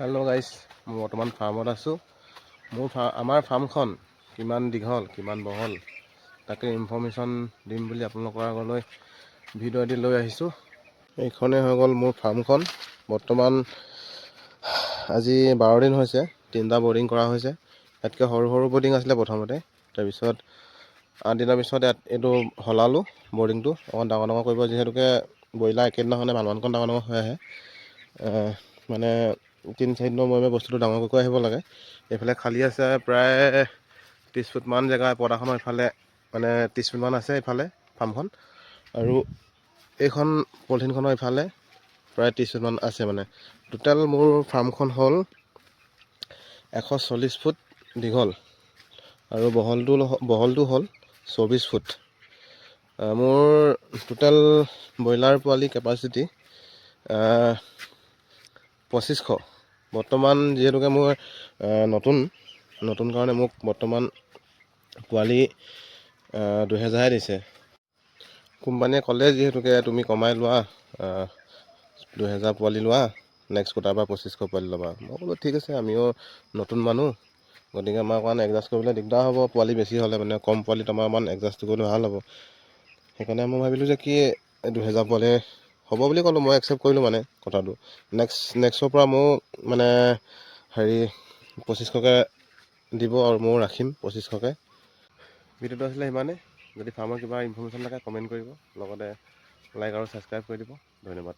Hello' guys, মই বৰ্তমান ফাৰ্মত আছোঁ। আমাৰ ফাৰ্মখন কিমান দীঘল, কিমান বহল, তাকে ইনফৰ্মেশ্যন দিম বুলি আপোনালোকৰ আগলৈ ভিডিঅ' এটি লৈ আহিছোঁ। এইখনেই হৈ গ'ল মোৰ ফাৰ্মখন। বৰ্তমান আজি 12 দিন হৈছে, 3টা বৰ্ডিং কৰা হৈছে। ইয়াতকৈ সৰু সৰু বৰ্ডিং আছিলে প্ৰথমতে, তাৰপিছত 8 দিনৰ পিছত এইটো সলালোঁ বৰ্ডিংটো অকণ ডাঙৰ ডাঙৰ কৰিব, যিহেতুকে ব্ৰইলাৰ একেদিনাখনে ভালমানকণ ডাঙৰ ডাঙৰ হৈ আহে। মানে 3-4 দিনৰ মূৰে বস্তুটো ডাঙৰ কৰি আহিব লাগে। এইফালে খালী আছে প্ৰায় 30 ফুটমান জেগা। পৰ্দাখনৰ এইফালে মানে 30 ফুটমান আছে এইফালে ফাৰ্মখন, আৰু এইখন পলিথিনখনৰ ইফালে প্ৰায় 30 ফুটমান আছে। মানে টোটেল মোৰ ফাৰ্মখন হ'ল 140 ফুট দীঘল, আৰু বহলটো হ'ল 24 ফুট। মোৰ টোটেল ব্ৰইলাৰ পোৱালি কেপাচিটি 2500। বৰ্তমান যিহেতুকে মোৰ নতুন কাৰণে মোক বৰ্তমান পোৱালি 2000হে দিছে। কোম্পানীয়ে ক'লে যিহেতুকে তুমি কমাই লোৱা, 2000 পোৱালি লোৱা, নেক্সট কোটাৰ পৰা 2500 পোৱালি ল'বা। মই ক'লোঁ ঠিক আছে, আমিও নতুন মানুহ, গতিকে আমাৰ অকণমান এডজাষ্ট কৰিবলৈ দিগদাৰ হ'ব। পোৱালি বেছি হ'লে মানে কম পোৱালিত আমাৰ অকণমান এডজাষ্ট কৰিবলৈ ভাল হ'ব। সেইকাৰণে মই ভাবিলোঁ যে কি 2000 পোৱালি হ'ব বুলি ক'লোঁ। মই একচেপ্ট কৰিলোঁ মানে কথাটো। নেক্সটৰ পৰা ময়ো মানে 2500কৈ দিব, আৰু ময়ো ৰাখিম 2500কৈ। ভিডিঅ'টো আছিলে সিমানেই। যদি ফাৰ্মৰ কিবা ইনফৰ্মেশ্যন লাগে কমেণ্ট কৰিব, লগতে লাইক আৰু ছাবস্ক্ৰাইব কৰি দিব। ধন্যবাদ।